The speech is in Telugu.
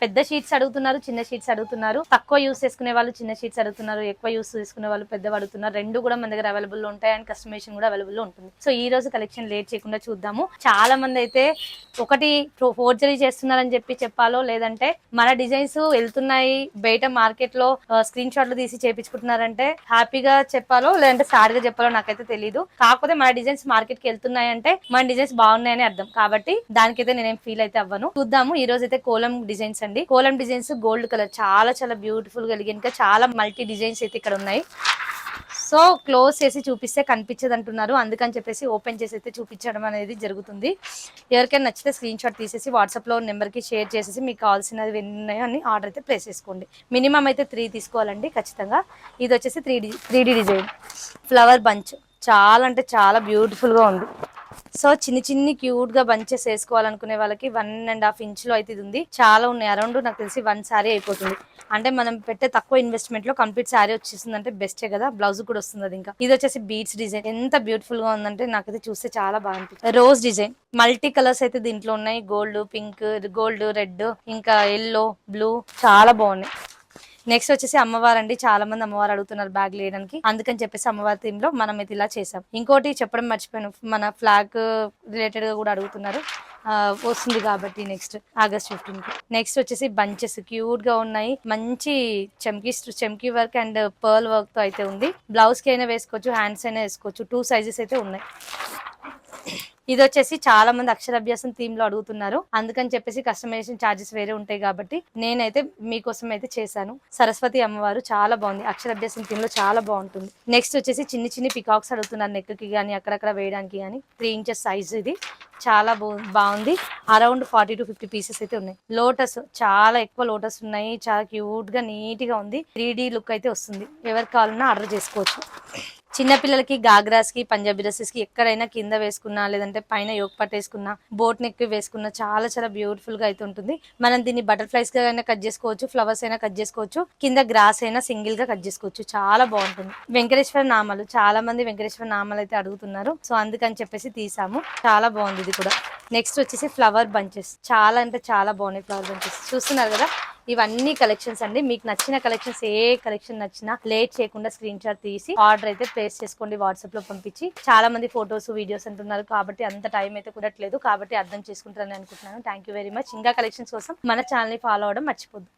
పెద్ద షీట్స్ అడుగుతున్నారు, చిన్న షీట్స్ అడుగుతున్నారు, తక్కువ యూస్ చేసుకునే వాళ్ళు చిన్న షీట్స్ అడుగుతున్నారు, ఎక్కువ యూస్ చేసుకునే వాళ్ళు పెద్దవి అడుగుతున్నారు. రెండు కూడా మన దగ్గర అవైలబుల్ ఉంటాయి అండ్ కస్టమైజేషన్ కూడా అవైలబుల్ ఉంటుంది. సో ఈ రోజు కలెక్షన్ లేట్ చేయకుండా చూద్దాము. చాలా మంది అయితే ఒకటి ఫోర్జరీ చేస్తున్నారని చెప్పాలో, లేదంటే మన డిజైన్స్ వెళ్తున్నాయి బయట మార్కెట్ లో స్క్రీన్ షాట్లు తీసి చేపించుకుంటున్నారంటే హ్యాపీగా చెప్పాలో లేదంటే సాడ్ గా చెప్పాలో నాకైతే తెలియదు. కాకపోతే మన డిజైన్స్ మార్కెట్ కి వెళ్తున్నాయి అంటే మన డిజైన్స్ బాగున్నాయని అర్థం. కాబట్టి దానికైతే నేనేం ఫీల్ అయితే అవ్వను. చూద్దాము. ఈ రోజు అయితే కోలం డిజైన్స్ అండి. కోలం డిజైన్స్ గోల్డ్ కలర్ చాలా చాలా బ్యూటిఫుల్ గా ఇంకా చాలా మల్టీ డిజైన్స్ అయితే ఇక్కడ ఉన్నాయి. సో క్లోజ్ చేసి చూపిస్తే కనిపించదు అంటున్నారు, అందుకని చెప్పేసి ఓపెన్ చేసి అయితే చూపించడం అనేది జరుగుతుంది. ఎవరికైనా నచ్చితే స్క్రీన్ షాట్ తీసేసి వాట్సాప్ లో నెంబర్ కి షేర్ చేసేసి మీకు కావాల్సినవి ఉన్నాయని ఆర్డర్ అయితే ప్లేస్ చేసుకోండి. మినిమం అయితే 3 తీసుకోవాలండి ఖచ్చితంగా. ఇది వచ్చేసి 3D డిజైన్ ఫ్లవర్ బంచ్, చాలా అంటే చాలా బ్యూటిఫుల్ గా ఉంది. సో చిన్ని క్యూట్ గా బంచెస్ వేసుకోవాలనుకునే వాళ్ళకి 1.5 ఇంచ్ లో అయితే ఇది ఉంది. చాలా ఉన్నాయి, అరౌండ్ నాకు తెలిసి 1 శారీ అయిపోతుంది. అంటే మనం పెట్టే తక్కువ ఇన్వెస్ట్మెంట్ లో కంప్లీట్ శారీ వచ్చేస్తుంది అంటే బెస్టే కదా. బ్లౌజ్ కూడా వస్తుంది. అది ఇంకా ఇది వచ్చేసి బీడ్స్ డిజైన్ ఎంత బ్యూటిఫుల్ గా ఉందంటే నాకైతే చూస్తే చాలా బాగా అనిపిస్తుంది. రోజ్ డిజైన్ మల్టీ కలర్స్ అయితే దీంట్లో ఉన్నాయి. గోల్డ్, పింక్, గోల్డ్, రెడ్, ఇంకా ఎల్లో, బ్లూ చాలా బాగున్నాయి. నెక్స్ట్ వచ్చేసి అమ్మవారు అండి. చాలా మంది అమ్మవారు అడుగుతున్నారు బ్యాగ్ లేయడానికి, అందుకని చెప్పేసి అమ్మవారి థీమ్ లో మనం అయితే ఇలా చేసాం. ఇంకోటి చెప్పడం మర్చిపోయాను, మన ఫ్లాగ్ రిలేటెడ్ గా కూడా అడుగుతున్నారు. వస్తుంది కాబట్టి నెక్స్ట్ ఆగస్ట్ 15 కి. నెక్స్ట్ వచ్చేసి బంచెస్ క్యూట్ గా ఉన్నాయి. మంచి చెమ్కీ వర్క్ అండ్ పర్ల్ వర్క్ తో అయితే ఉంది. బ్లౌజ్ కి అయినా వేసుకోవచ్చు, హ్యాండ్స్ అయినా వేసుకోవచ్చు. 2 సైజెస్ అయితే ఉన్నాయి. ఇది వచ్చేసి చాలా మంది అక్షరాభ్యాసం థీమ్ లో అడుగుతున్నారు, అందుకని చెప్పేసి కస్టమైజేషన్ ఛార్జెస్ వేరే ఉంటాయి కాబట్టి నేనైతే మీకోసం అయితే చేశాను. సరస్వతి అమ్మవారు చాలా బాగుంది, అక్షరాభ్యాసం థీమ్ లో చాలా బాగుంటుంది. నెక్స్ట్ వచ్చేసి చిన్ని పికాక్స్ అడుగుతున్నారు, నెక్ కి కానీ అక్కడక్కడ వేయడానికి కానీ. 3 ఇంచెస్ సైజ్ ఇది, చాలా బాగుంది. అరౌండ్ 40 to 50 పీసెస్ అయితే ఉన్నాయి. లోటస్ చాలా ఎక్కువ లోటస్ ఉన్నాయి, చాలా క్యూట్ గా నీట్ గా ఉంది. 3D లుక్ అయితే వస్తుంది. ఎవరికి కావాలన్నా ఆర్డర్ చేసుకోవచ్చు. చిన్నపిల్లలకి గాగ్రాస్ కి, పంజాబీ డ్రెస్సెస్ కి ఎక్కడైనా కింద వేసుకున్నా, లేదంటే పైన యోక్ పట్ వేసుకున్నా, బోట్ నెక్ వేసుకున్నా చాలా చాలా బ్యూటిఫుల్ గా అయితే ఉంటుంది. మనం దీన్ని బటర్ఫ్లైస్ గా అయినా కట్ చేసుకోవచ్చు, ఫ్లవర్స్ అయినా కట్ చేసుకోవచ్చు, కింద గ్రాస్ అయినా సింగిల్ గా కట్ చేసుకోవచ్చు. చాలా బాగుంటుంది. వెంకటేశ్వర నామాలు, చాలా మంది వెంకటేశ్వర నామాలు అయితే అడుగుతున్నారు, సో అందుకని చెప్పేసి తీసాము. చాలా బాగుంది ఇది కూడా. నెక్స్ట్ వచ్చేసి ఫ్లవర్ బంచెస్, చాలా అంటే చాలా బాగున్నాయి ఫ్లవర్ బంచెస్. చూస్తున్నారు కదా, ఇవన్నీ కలెక్షన్స్ అండి. మీకు నచ్చిన కలెక్షన్స్, ఏ కలెక్షన్ నచ్చినా లేట్ చేయకుండా స్క్రీన్ షాట్ తీసి ఆర్డర్ అయితే ప్లేస్ చేసుకోండి. వాట్సాప్ లో పంపించి. చాలా మంది ఫొటోస్, వీడియోస్ అంటున్నారు కాబట్టి అంత టైం అయితే కుదరట్లేదు, కాబట్టి అర్థం చేసుకుంటారని అనుకుంటున్నాను. Thank you very much. ఇంకా కలెక్షన్స్ కోసం మన ఛానల్ ని ఫాలో అవడం మర్చిపోద్దు.